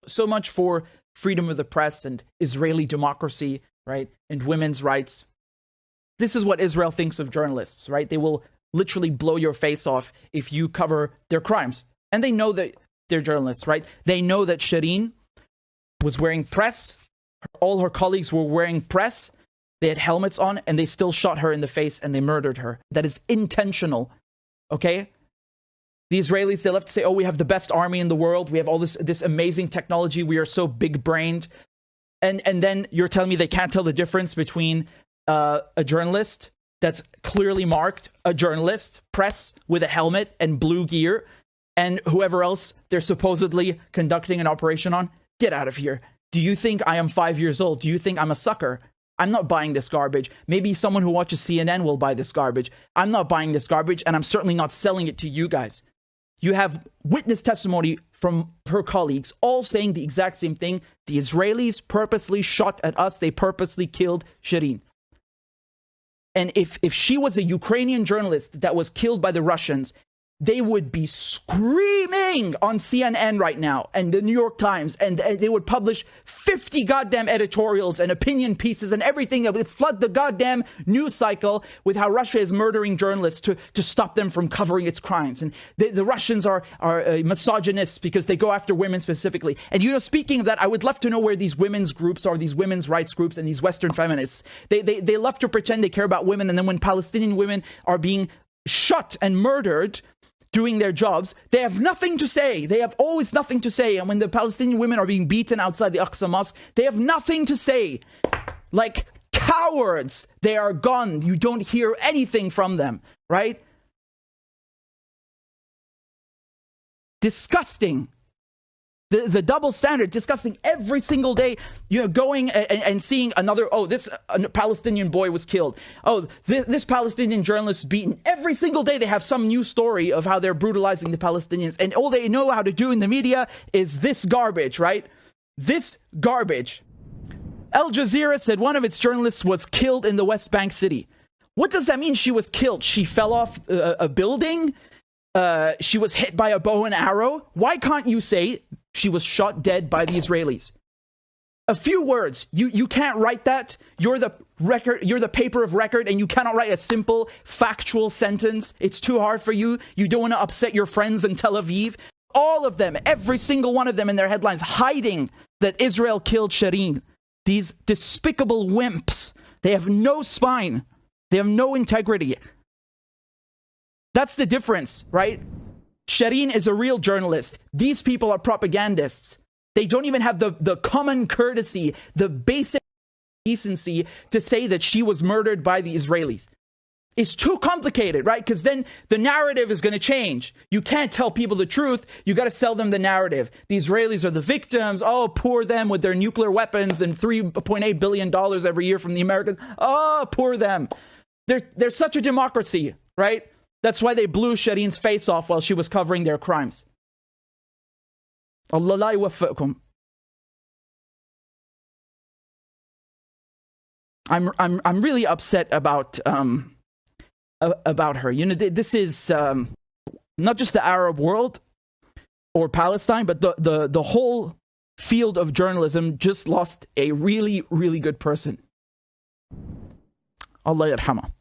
so much for freedom of the press and Israeli democracy, right? And women's rights. This is what Israel thinks of journalists, right? They will literally blow your face off if you cover their crimes. And they know that they're journalists, right? They know that Shireen was wearing press. All her colleagues were wearing press. They had helmets on, and they still shot her in the face, and they murdered her. That is intentional, okay? The Israelis, they love to say, oh, we have the best army in the world. We have all this amazing technology. We are so big-brained. And then you're telling me they can't tell the difference between a journalist that's clearly marked, a journalist, press with a helmet and blue gear, and whoever else they're supposedly conducting an operation on? Get out of here. Do you think I am 5 years old? Do you think I'm a sucker? I'm not buying this garbage. Maybe someone who watches CNN will buy this garbage. I'm not buying this garbage, and I'm certainly not selling it to you guys. You have witness testimony from her colleagues all saying the exact same thing. The Israelis purposely shot at us. They purposely killed Shireen. And if she was a Ukrainian journalist that was killed by the Russians, they would be screaming on CNN right now and the New York Times, and they would publish 50 goddamn editorials and opinion pieces and everything that would flood the goddamn news cycle with how Russia is murdering journalists to stop them from covering its crimes. And the Russians are misogynists because they go after women specifically. And, you know, speaking of that, I would love to know where these women's groups are, these women's rights groups and these Western feminists. They love to pretend they care about women, and then when Palestinian women are being shot and murdered doing their jobs, they have nothing to say. They have always nothing to say. And when the Palestinian women are being beaten outside the Aqsa Mosque, they have nothing to say. Like cowards, they are gone. You don't hear anything from them, right? Disgusting. The double standard, disgusting. Every single day, you know, going and seeing another, this Palestinian boy was killed. Oh, this Palestinian journalist beaten. Every single day they have some new story of how they're brutalizing the Palestinians. And all they know how to do in the media is this garbage, right? This garbage. Al Jazeera said one of its journalists was killed in the West Bank city. What does that mean, she was killed? She fell off a building? She was hit by a bow and arrow? Why can't you say she was shot dead by the Israelis? A few words. You can't write that. You're the record. You're the paper of record, and you cannot write a simple factual sentence. It's too hard for you. You don't want to upset your friends in Tel Aviv. All of them, every single one of them in their headlines, hiding that Israel killed Shireen. These despicable wimps. They have no spine. They have no integrity. That's the difference, right? Shireen is a real journalist. These people are propagandists. They don't even have the common courtesy, the basic decency to say that she was murdered by the Israelis. It's too complicated, right? Because then the narrative is going to change. You can't tell people the truth. You got to sell them the narrative. The Israelis are the victims. Oh, poor them with their nuclear weapons and $3.8 billion every year from the Americans. Oh, poor them. They're such a democracy, right? That's why they blew Shireen's face off while she was covering their crimes. Allah la yuwaffiqkum. I'm really upset about her. You know, this is not just the Arab world or Palestine, but the whole field of journalism just lost a really, really good person. Allah yarhamah.